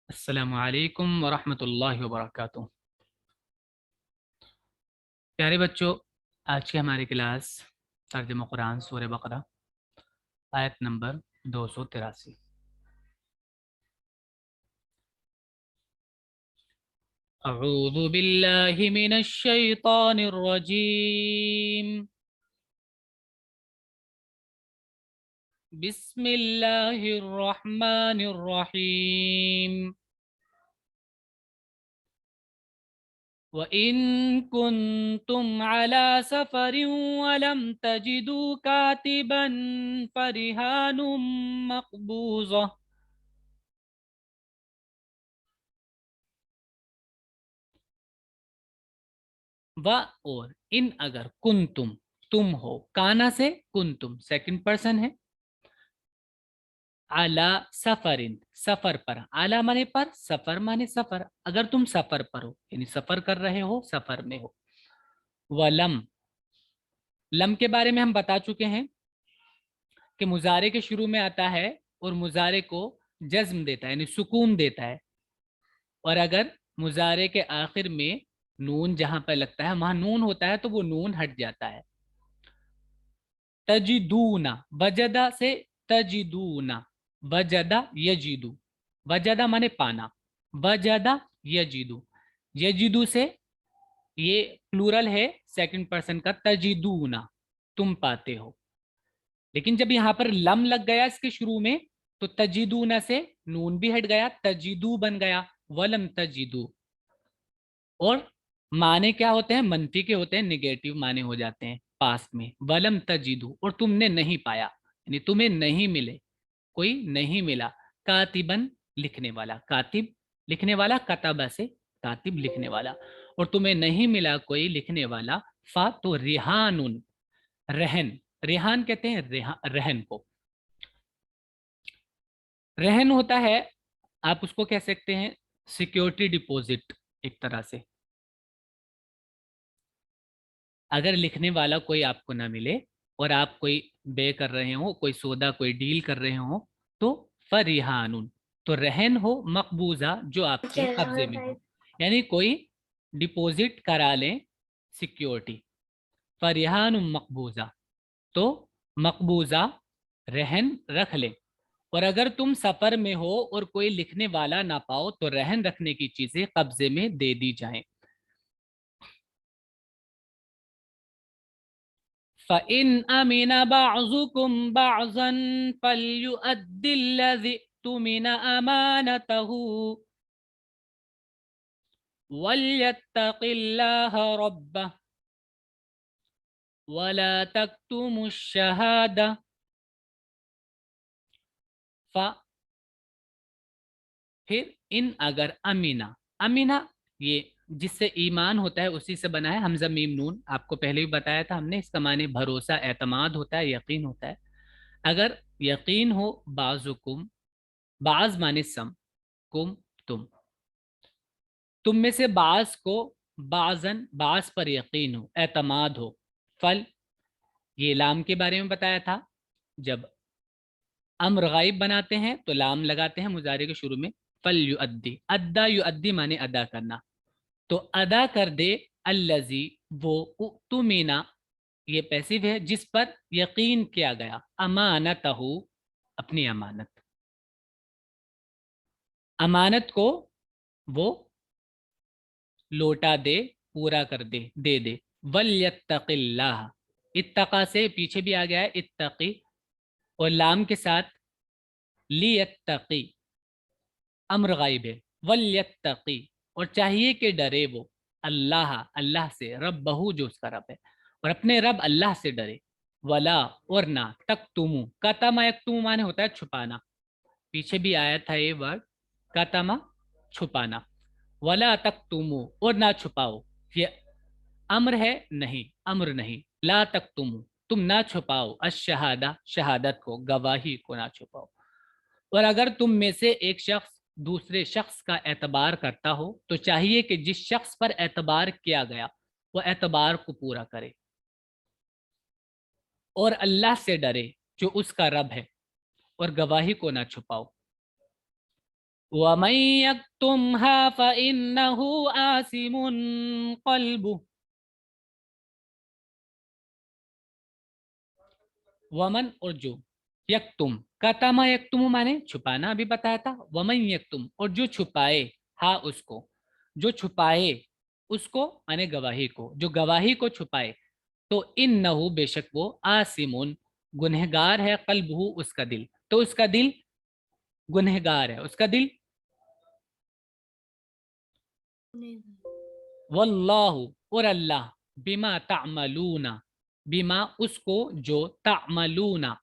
السلام علیکم ورحمۃ اللہ وبرکاتہ۔ پیارے بچوں، آج کی ہماری کلاس ترجمہ قرآن سورہ بقرہ آیت نمبر 283۔ اعوذ باللہ من الشیطان الرجیم، بسم اللہ الرحمن الرحیم۔ وَإِن كُنتُمْ عَلَى سَفَرٍ وَلَمْ تَجِدُوا كَاتِبًا فَرِهَانٌ مَقْبُوضَةٌ۔ اور ان اگر کنتم تم ہو، کانا سے کنتم سیکنڈ پرسن ہے، علی سفرن سفر پر، علی مانے پر، سفر مانے سفر، اگر تم سفر پر ہو یعنی سفر کر رہے ہو، سفر میں ہو۔ ولم، لم کے بارے میں ہم بتا چکے ہیں کہ مضارع کے شروع میں آتا ہے اور مضارع کو جزم دیتا ہے یعنی سکون دیتا ہے، اور اگر مضارع کے آخر میں نون جہاں پہ لگتا ہے وہاں نون ہوتا ہے تو وہ نون ہٹ جاتا ہے۔ تجدونا، وجدہ سے تجدونا، وجدہ یجدو، وجدہ مانے پانا، وجدہ یجدو، یجدو سے یہ پلورل ہے سیکنڈ پرسن کا، تجدونا تم پاتے ہو، لیکن جب یہاں پر لم لگ گیا اس کے شروع میں تو تجدونا سے نون بھی ہٹ گیا، تجدو بن گیا، ولم تجدو۔ اور معنی کیا ہوتے ہیں؟ منفی کے ہوتے ہیں، نگیٹو معنی ہو جاتے ہیں پاسٹ میں۔ ولم تجدو، اور تم نے نہیں پایا یعنی تمہیں نہیں ملے، کوئی نہیں ملا، کاتبن لکھنے والا، کاتب لکھنے والا، کتبہ سے کاتب لکھنے والا، اور تمہیں نہیں ملا کوئی لکھنے والا، فا تو ریحان، رہن، ریحان کہتے ہیں رہن کو، رہن ہوتا ہے، آپ اس کو کہہ سکتے ہیں سیکیورٹی ڈپوزٹ ایک طرح سے۔ اگر لکھنے والا کوئی آپ کو نہ ملے اور آپ کوئی بے کر رہے ہوں، کوئی سودا کوئی ڈیل کر رہے ہوں، تو فریحان، تو رہن ہو مقبوضہ جو آپ کے قبضے میں ہو، یعنی کوئی ڈپوزٹ کرا لیں سیکیورٹی، فریحان مقبوضہ، تو مقبوضہ رہن رکھ لیں۔ اور اگر تم سفر میں ہو اور کوئی لکھنے والا نہ پاؤ تو رہن رکھنے کی چیزیں قبضے میں دے دی جائیں۔ فَإِنْ أَمِنَ بَعْضُكُمْ بَعْضًا فَلْيُؤَدِّ الَّذِي اؤْتُمِنَ أَمَانَتَهُ وَلْيَتَّقِ اللَّهَ رَبَّهُ وَلَا تَكْتُمُوا الشَّهَادَةَ۔ پھر ان اگر امینا، امینا یہ جس سے ایمان ہوتا ہے اسی سے بنا ہے، حمزہ میم نون، آپ کو پہلے بھی بتایا تھا ہم نے، اس کا معنی بھروسہ، اعتماد ہوتا ہے، یقین ہوتا ہے۔ اگر یقین ہو بعضکم، بعض معنی سم، کم تم میں سے بعض کو، بعضن بعض پر یقین ہو، اعتماد ہو، فل یہ لام کے بارے میں بتایا تھا، جب امر غائب بناتے ہیں تو لام لگاتے ہیں مضارع کے شروع میں، فل یؤدی، ادا یؤدی معنی ادا کرنا، تو ادا کر دے، الذی وہ، اؤتمنا یہ پیسو ہے جس پر یقین کیا گیا، امانتہ اپنی امانت، امانت کو وہ لوٹا دے، پورا کر دے، دے دے۔ وَلْيَتَّقِ اللَّهَ، اتقا سے پیچھے بھی آ گیا ہے اتقی، اور لام کے ساتھ لیتقی، امر غائب ہے، وَلْيَتَّقِ اور چاہیے کہ ڈرے وہ، اللہ اللہ سے، ربہ جو اس کا رب ہے، اور اپنے رب اللہ سے ڈرے، ولا اور نہ، تکتمو، کتما یکتمو معنی ہوتا ہے چھپانا، پیچھے بھی آیا تھا یہ ورڈ کتما، چھپانا، ولا تکتمو اور نہ چھپاؤ، یہ امر ہے نہیں، امر نہیں، لا تکتمو تم نہ چھپاؤ، الشہادہ شہادت کو، گواہی کو نہ چھپاؤ۔ اور اگر تم میں سے ایک شخص دوسرے شخص کا اعتبار کرتا ہو تو چاہیے کہ جس شخص پر اعتبار کیا گیا وہ اعتبار کو پورا کرے، اور اللہ سے ڈرے جو اس کا رب ہے، اور گواہی کو نہ چھپاؤ۔ وَمَن يَكْتُمْهَا فَإِنَّهُ آثِمٌ قَلْبُهُ. वमन और जो, यक्तुम, कतमा यक्तुम माने छुपाना, अभी बताया था। वमन यक्तुम, और जो छुपाए, हा उसको, जो छुपाए उसको माने गवाही को, जो गवाही को छुपाए, तो इन्नहु बेशक वो, आसिमुन गुनहगार है, कल्बहु उसका दिल, तो उसका दिल गुनहगार है, उसका दिल। वल्लाहु, और अल्लाह, बिमा तामलूना, बिमा उसको, जो तामलूना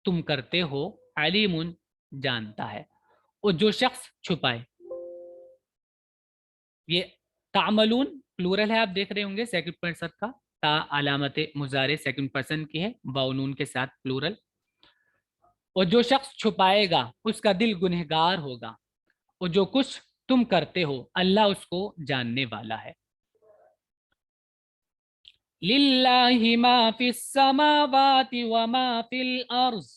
तुम करते हो, अलीमुन जानता है। और जो शख्स छुपाए, ये तामलून प्लूरल है, आप देख रहे होंगे सेकंड पर्सन का, ता अलामत मुजारे सेकंड पर्सन की है, बाउनून के साथ प्लूरल। और जो शख्स छुपाएगा उसका दिल गुनहगार होगा, और जो कुछ तुम करते हो अल्लाह उसको जानने वाला है। लिल्लाहि मा फिस समावाति व मा फिल अर्ज़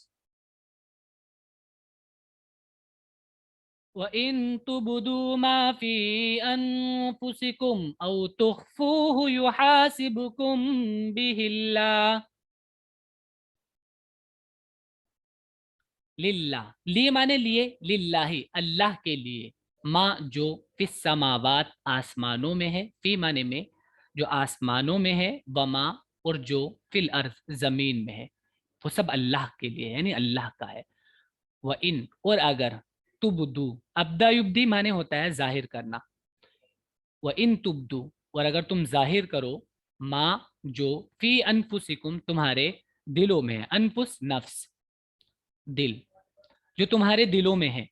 व इन तुबदू मा फी अनफुसिकुम औ तुख्फूहु युहासिबुकुम बिहिल्लाह। लिल्ला, ली माने लिए, लिल्लाही अल्लाह के लिए, माँ जो, फिस समावात आसमानों में है, फी माने में, जो आसमानों में है, वमा और जो, फिल अर्थ जमीन में है, वो सब अल्लाह के लिए है, यानी अल्लाह का है। व इन, और अगर, तुबदू, अब्दा युब्दी माने होता है जाहिर करना, व इन तुबदू, और अगर तुम जाहिर करो, माँ जो, फी अनफुसिकुम तुम्हारे दिलों में है, अनफुस नफ्स दिल, जो तुम्हारे दिलों में है,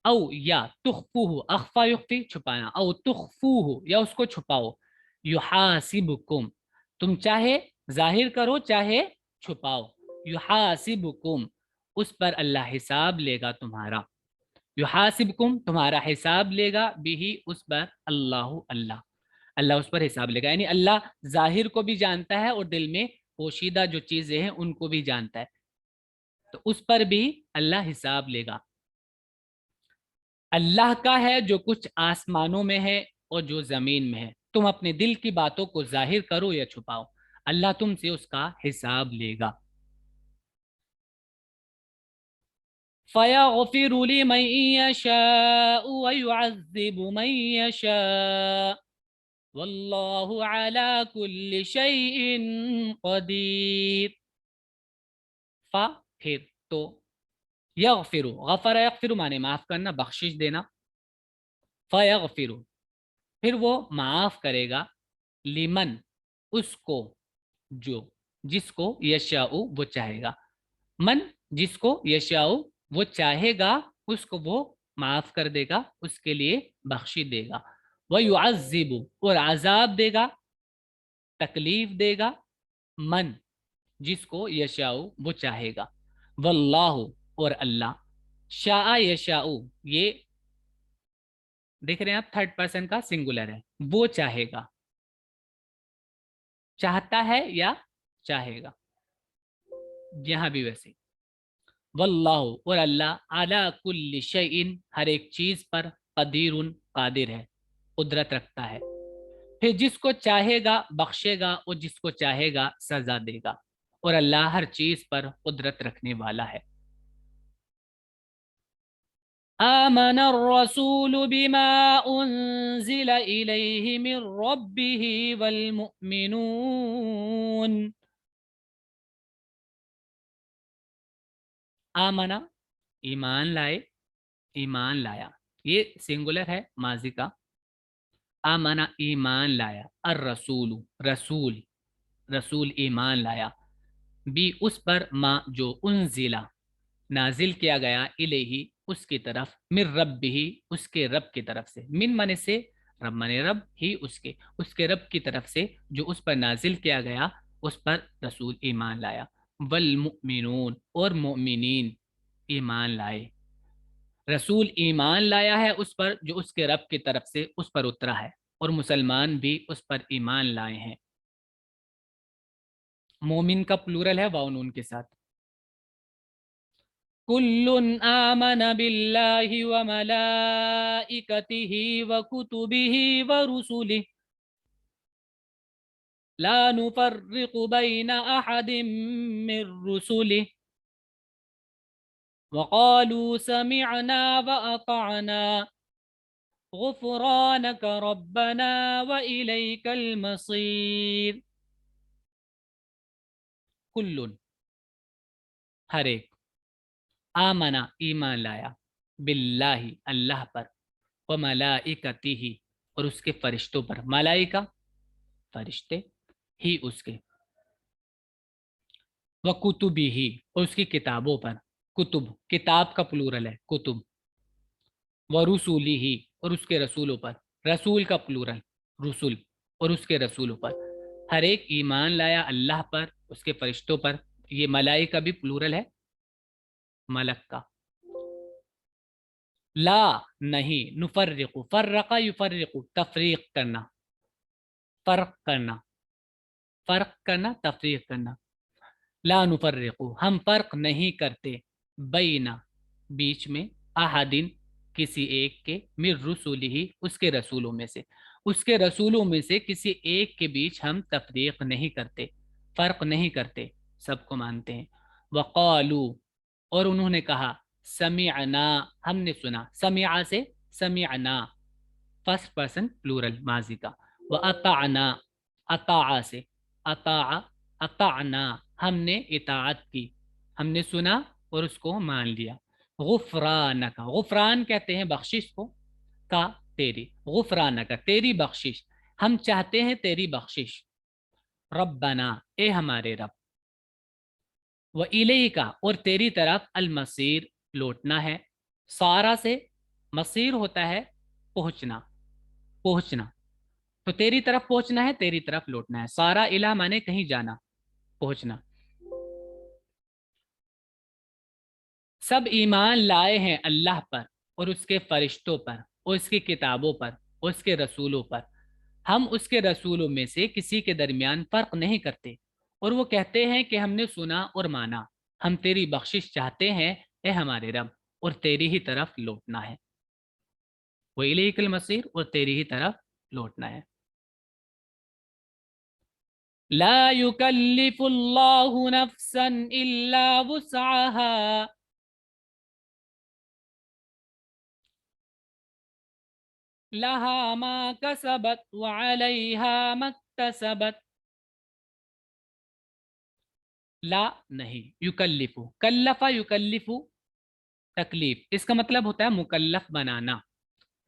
औ या तुखफूहु, अख्फा युख्फी छुपाना, औ तुखफूहु या उसको छुपाओ, युहासिबुकुम तुम चाहे जाहिर करो चाहे छुपाओ, युहासिबुकुम उस पर अल्लाह हिसाब लेगा तुम्हारा, युहासिबकुम तुम्हारा हिसाब लेगा, बिही उस पर, अल्लाह अल्लाह, अल्लाह उस पर हिसाब लेगा, यानी अल्लाह जाहिर को भी जानता है और दिल में पोशीदा जो चीजें हैं उनको भी जानता है, तो उस पर भी अल्लाह हिसाब लेगा। अल्लाह का है जो कुछ आसमानों में है और जो जमीन में है, तुम अपने दिल की बातों को जाहिर करो या छुपाओ, अल्लाह तुमसे उसका हिसाब लेगा। फयग़फ़िरु लिमन यशाअ व युअज़्ज़िबु मन यशाअ वल्लाहु अला कुल्लि शैइन क़दीर। फ़ा फिर, तो, यग़फ़िरु, गफ़र यग़फ़िरु माने माफ करना, बख्शिश देना, फयग़फ़िरु फिर वो माफ करेगा, लिमन उसको, जो, जिसको, यशाउ वो चाहेगा, मन जिसको, यशाउ वो चाहेगा, उसको वो माफ कर देगा, उसके लिए बख्शी देगा। वह युअज़्ज़िबु और अजाब देगा, तकलीफ देगा, मन जिसको, यशाउ वो चाहेगा, वल्लाहु और अल्लाह, शाआ यशाउ ये देख रहे हैं आप, थर्ड पर्सन का सिंगुलर है, वो चाहेगा, चाहता है या चाहेगा, यहां भी वैसे, वल्लाहु और अल्लाह, अला कुल्ली शैइन हर एक चीज पर, कदीरुन कादिर है, कुदरत रखता है। फिर जिसको चाहेगा बख्शेगा और जिसको चाहेगा सजा देगा, और अल्लाह हर चीज पर कुदरत रखने वाला है। आमन रसूल बिमा उन्जिल इलैहि मिर रब्बिही वल मुमिनून। आमना ईमान लाए, ईमान लाया, ये सिंगुलर है माजी का, आमना ईमान लाया, अर रसूल रसूल, रसूल ईमान लाया, बी उस पर, माँ जो, उनजिला नाजिल किया गया, इलेही उसकी तरफ, मिर रब ही उसके रब की तरफ से, मिन मने से, रब मने रब, ही उसके रब की तरफ से, जो उस पर नाजिल किया गया उस पर रसूल ईमान लाया, वल मुमिनून और मोमिनीन ईमान लाए, रसूल ईमान लाया है उस पर जो उसके रब की तरफ से उस पर उतरा है, और मुसलमान भी उस पर ईमान लाए हैं। मोमिन का प्लूरल है वाउन के साथ। कुल्लुन आमन बिल्लाहि व मलाइकतिहि व कुतुबिहि व रुसुलिहि ला नुफर्रिकु बैन अहदिम मिर रुसुलिहि व क़ालू समिअना व अतअना गुफ़रानक रब्बना व इलैकल मसीर। कुल्लुन हर एक, आमना ईमान लाया, बिल्लाही अल्लाह पर, व मलाइकतिही और उसके फरिश्तों पर, मलाइका फरिश्ते, ही उसके, व कुतुबिही और उसकी किताबों पर, कुतुब किताब का प्लूरल है कुतुब, व रुसूलिही और उसके रसूलों पर, रसूल का प्लूरल रुसूल, और उसके रसूलों पर। हर एक ईमान लाया अल्लाह पर, उसके फरिश्तों पर। ये मलाइका भी प्लूरल है मलक का। ला नहीं, नुफर्रिकु, फर्रका युफर्रिकु तफरीक करना, फर्क करना, फर्क करना, तफरीक करना। ला नुफर्रिकु हम फर्क नहीं करते, बैना बीच में, अहादिन किसी एक के, मिर रुसूलिही उसके रसूलों में से, उसके रसूलों में से किसी एक के बीच हम तफरीक नहीं करते, फर्क नहीं करते, सबको मानते हैं। वक़ालू और उन्होंने कहा, समिअना हमने सुना, समिअ से समिअना फर्स्ट पर्सन प्लूरल माजी का, व अताअना अताअ से अताअ अताअना हमने इताअत की, हमने सुना और उसको मान लिया। गुफरान का, गुफरान कहते हैं बख्शिश को, का तेरी, गुफरान का तेरी बख्शिश, हम चाहते हैं तेरी बख्शिश। रब्बना ए हमारे रब, व इलैका और तेरी तरफ अल मसीर लौटना है। सारा से मसीर होता है पहुंचना, पहुंचना, तो तेरी तरफ पहुंचना है, तेरी तरफ लौटना है। सारा इला माने कहीं जाना, पहुंचना। सब ईमान लाए हैं अल्लाह पर और उसके फरिश्तों पर और उसकी किताबों पर और उसके रसूलों पर। हम उसके रसूलों में से किसी के दरमियान फर्क नहीं करते, और वो कहते हैं कि हमने सुना और माना, हम तेरी बख्शिश चाहते हैं ए हमारे रब, और तेरी ही तरफ लौटना है। वो इलैहिल मसीर, और तेरी ही तरफ लौटना है। ला युकल्लिफुल्लाहु नफ्सन इल्ला वुसअहा, लहा मा कसबत व अलैहा मक्तसबत। ला नहीं, युकल्लिफु, कल्लफा युकल्लिफु तकलीफ, इसका मतलब होता है मुकल्लफ बनाना,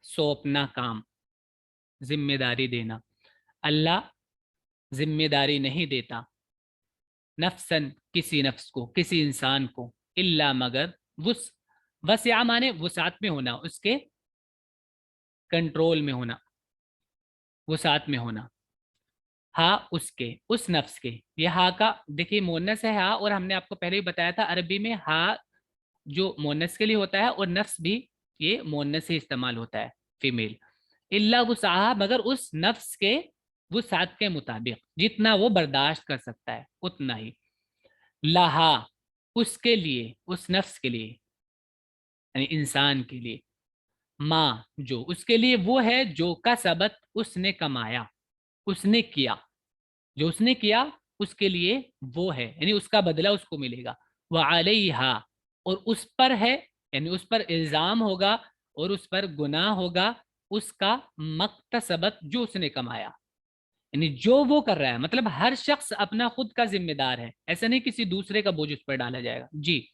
सौंपना काम, जिम्मेदारी देना। अल्लाह जिम्मेदारी नहीं देता, नफ्सन किसी नफ्स को, किसी इंसान को, इल्ला मगर, वुस, वस्या माने वुसात में होना, उसके कंट्रोल में होना, वुसात में होना। हा उसके, उस नफ्स के, ये हा का देखिए मोनस है हा, और हमने आपको पहले ही बताया था अरबी में हा जो मोनस के लिए होता है, और नफ्स भी ये मोनस से इस्तेमाल होता है, फीमेल। इल्ला वुसअहा मगर उस नफ्स के वुसात के मुताबिक, जितना वो बर्दाश्त कर सकता है उतना ही। लहा उसके लिए, उस नफ्स के लिए यानी इंसान के लिए, माँ जो उसके लिए वो है, जो का सबत उसने कमाया, उसने किया, जो उसने किया उसके लिए वो है, यानी उसका बदला उसको मिलेगा। वह अलैहा और उस पर है, यानी उस पर इल्जाम होगा और उस पर गुनाह होगा, उसका मक्तसबत जो उसने कमाया, यानी जो वो कर रहा है, मतलब हर शख्स अपना खुद का जिम्मेदार है, ऐसा नहीं किसी दूसरे का बोझ उस पर डाला जाएगा। जी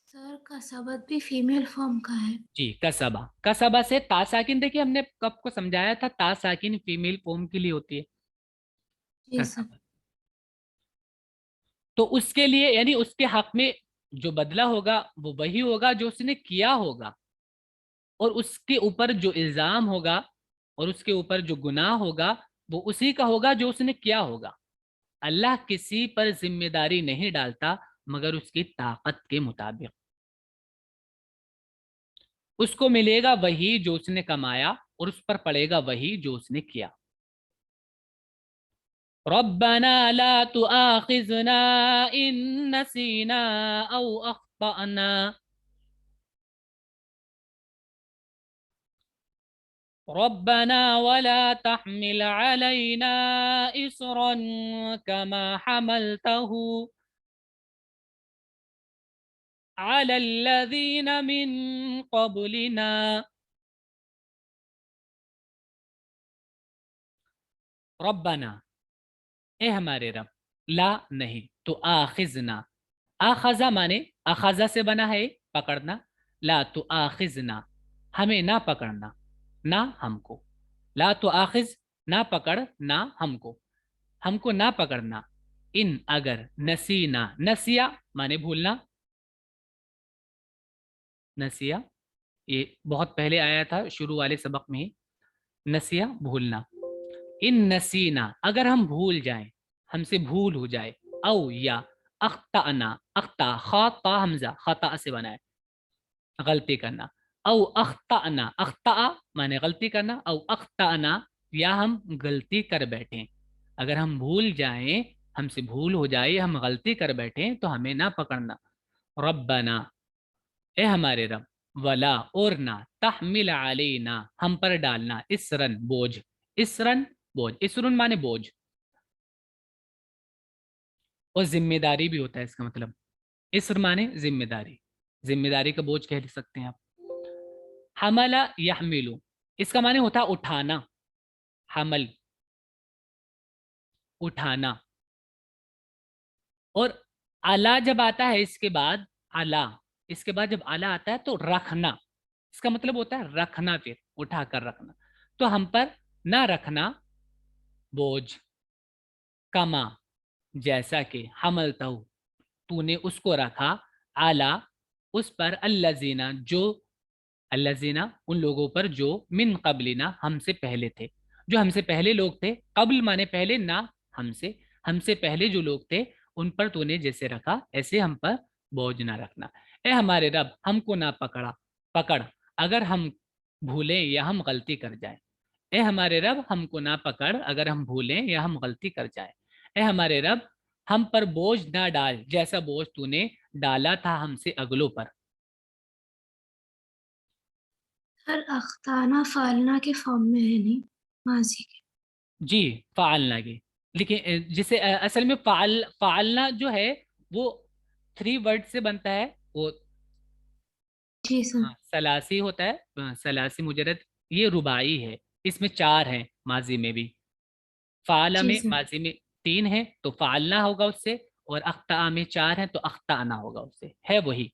सर का सबक भी फीमेल फॉर्म का है। जी, कसबा, कसबा से ता साकिन, देखिए हमने कब को समझाया था, ता साकिन फीमेल फॉर्म के लिए होती है, जी सर। कसबा। तो उसके लिए यानी उसके हक में जो बदला होगा वो वही होगा जो उसने किया होगा, और उसके ऊपर जो इल्जाम होगा और उसके ऊपर जो गुनाह होगा वो उसी का होगा जो उसने किया होगा। अल्लाह किसी पर जिम्मेदारी नहीं डालता मगर उसकी ताकत के मुताबिक, उसको मिलेगा वही जो उसने कमाया और उस पर पड़ेगा वही जो उसने किया। ربنا لا تؤاخذنا إن نسينا أو أخطأنا ربنا ولا تحمل علينا إصرا كما حملته على الذين من قبلنا ربنا اے ہمارے رب لا نہیں تو آخذنا آخذا مانے آخذا سے بنا ہے پکڑنا لا تو آخذنا ہمیں نہ پکڑنا نہ ہم کو لا تو آخذ نہ پکڑ نہ ہم کو نہ پکڑنا ان اگر نسینا نسیا مانے بھولنا نسیا یہ بہت پہلے آیا تھا شروع والے سبق میں ہی نسیا بھولنا ان نسینا اگر ہم بھول جائیں ہم سے بھول ہو جائے او یا اخطأنا اخطا خطا حمزہ خطا سے بنا ہے غلطی کرنا او اخطأنا اخطا مانے غلطی کرنا او اخطأنا یا ہم غلطی کر بیٹھیں اگر ہم بھول جائیں ہم سے بھول ہو جائے ہم غلطی کر بیٹھیں تو ہمیں نہ پکڑنا ربنا اے ہمارے رب ولا اور نہ تحمل علینا ہم پر ڈالنا اسرن بوجھ اسرن بوجھ اسرن مانے بوجھ اور ذمہ داری بھی ہوتا ہے اس کا مطلب اسر مانے ذمہ داری کا بوجھ کہہ سکتے ہیں آپ حمل یحملو اس کا معنی ہوتا ہے اٹھانا حمل اٹھانا اور اعلی جب آتا ہے اس کے بعد اعلی اس کے بعد جب اعلی آتا ہے تو رکھنا اس کا مطلب ہوتا ہے رکھنا پھر اٹھا کر رکھنا تو ہم پر نہ رکھنا بوجھ کما جیسا کہ حملتہ تو نے اس کو رکھا اعلی اس پر الذین جو الذین ان لوگوں پر جو من قبلنا ہم سے پہلے تھے جو ہم سے پہلے لوگ تھے قبل مانے پہلے نہ ہم سے پہلے جو لوگ تھے ان پر تو نے جیسے رکھا ایسے ہم پر بوجھ نہ رکھنا اے ہمارے رب ہم کو نہ پکڑ اگر ہم بھولیں یا ہم غلطی کر جائیں اے ہمارے رب ہم کو نہ پکڑ اگر ہم بھولیں یا ہم غلطی کر جائیں اے ہمارے رب ہم پر بوجھ نہ ڈال جیسا بوجھ تو نے ڈالا تھا ہم سے اگلوں پر سر اختانہ فالنا کے فارم میں ہے نہیں ماضی کے جی فعلنا کی لیکن جسے اصل میں فعلنا جو ہے وہ 3 ورڈ سے بنتا ہے وہ جی سر سلاسی ہوتا ہے سلاسی مجرد یہ رباعی ہے اس میں 4 ہیں ماضی میں بھی فعل جی میں سر ماضی میں 3 ہیں تو فعلنا ہوگا اس سے اور اخطاء میں 4 ہیں تو اخطانا ہوگا اس سے ہے وہی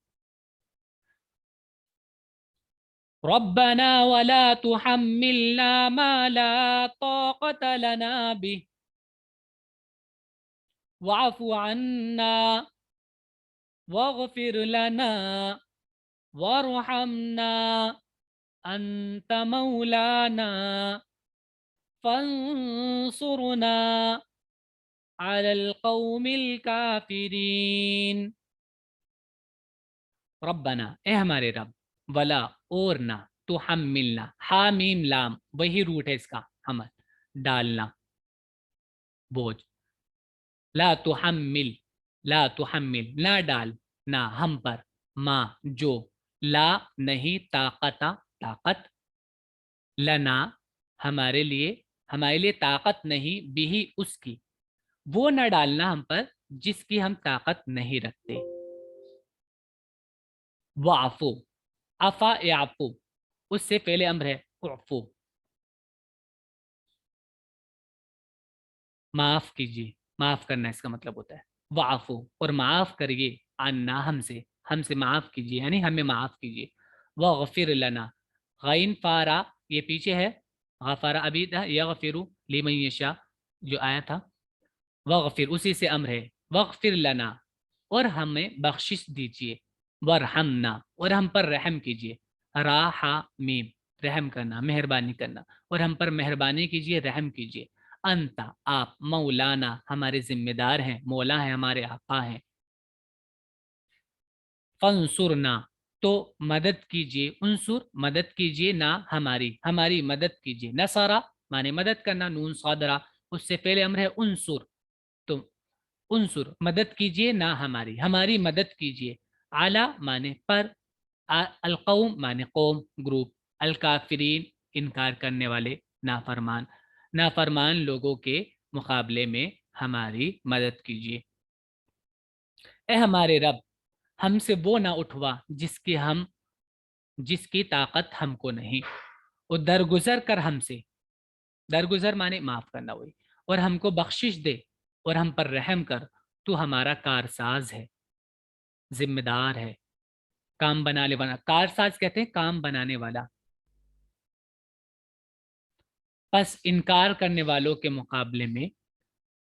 ربنا ولا تحملنا ما لا طاقة لنا به واعف عنا واغفر لنا وارحمنا أنت مولانا فانصرنا على القوم الكافرين ربنا اے ہمارے رب ولا اور نہ تو حملنا حامیم لام وہی روٹ ہے اس کا حمل ڈالنا بوجھ لا تحمل نہ ڈال نہ ہم پر ما جو لا نہیں طاقت لنا ہمارے لیے طاقت نہیں بھی اس کی وہ نہ ڈالنا ہم پر جس کی ہم طاقت نہیں رکھتے وعفو افا یعفو اس سے پہلے امر ہے اعفو معاف کیجیے معاف کرنا اس کا مطلب ہوتا ہے وعفو اور معاف کریے عنا ہم سے معاف کیجیے یعنی ہمیں معاف کیجیے وغفر لنا غین فارا یہ پیچھے ہے غفارا ابھی تھا یغفر لمن یشاء جو آیا تھا وغفر اسی سے امر ہے وغفر لنا اور ہمیں بخشش دیجیے ورحمنا اور ہم پر رحم کیجیے میم رحم کرنا مہربانی کرنا اور ہم پر مہربانی کیجیے رحم کیجیے انتا آپ مولانا ہمارے ذمہ دار ہیں مولا ہیں ہمارے آقا ہیں فانصرنا تو مدد کیجیے انصر مدد کیجیے نہ ہماری مدد کیجیے نصرہ مانے مدد کرنا نون صادرہ उससे पहले अम्र है उनसुर, तो उनसुर मदद कीजिए ना हमारी, हमारी मदद कीजिए। आला माने पर, अलकौम माने कौम ग्रुप, अलकाफिरीन इनकार करने वाले, नाफरमान, नाफरमान लोगों के मुकाबले में हमारी मदद कीजिए। ए हमारे रब, हमसे वो ना उठवा जिसकी ताकत हमको नहीं, और दरगुजर कर हमसे, दरगुजर माने माफ करना वही, और हमको बख्शिश दे और हम पर रहम कर, तू हमारा कारसाज है, जिम्मेदार है, काम बनाने वाला। कारसाज कहते हैं काम बनाने वाला। बस इनकार करने वालों के मुकाबले में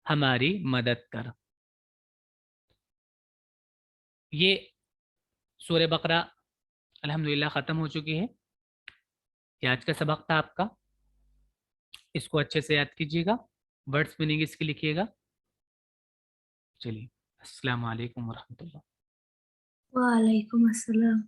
हमारी मदद कर। ये सूरह बकरा अल्हम्दुलिल्लाह ख़त्म हो चुकी है। ये आज का सबक था आपका, इसको अच्छे से याद कीजिएगा, वर्ड्स मीनिंग इसकी लिखिएगा। चलिए, अस्सलाम वालेकुम वरहमतुल्लाह। वालेकुम अस्सलाम।